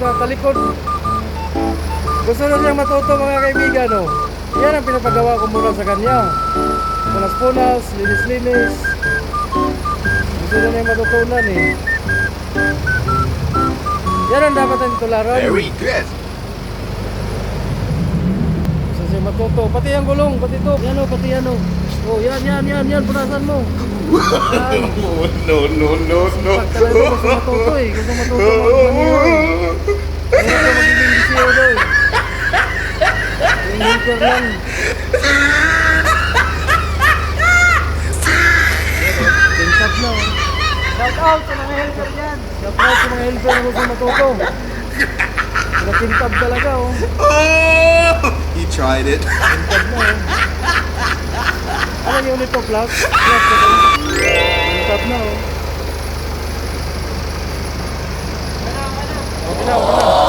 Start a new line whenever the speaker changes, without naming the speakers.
talikod. Gusto na siyang matuto mga kaibigan, no? Yan ang pinapagawa ko muna sa kanya. Punas-punas, linis-linis. Gusto na niya matutunan eh. Yan ang dapat ang tularan.
Very good.
Gusto siya matuto. Pati ang gulong, pati ito. Yan o, pati yan o. Oh, yan, punasan mo. Yan.
No.
Pag talaga gusto matuto eh. Gusto matuto mag-manual. Kaya ka magiging DCO daw eh. Yung helper lang. Tintap na oh.
Shout out sa mga helper dyan.
Shout out sa mga helper na gusto matuto. Tintap talaga oh.
He tried it.
Tintap na oh. Ano yung nito? Plus na to. Tintap na oh. Okay na.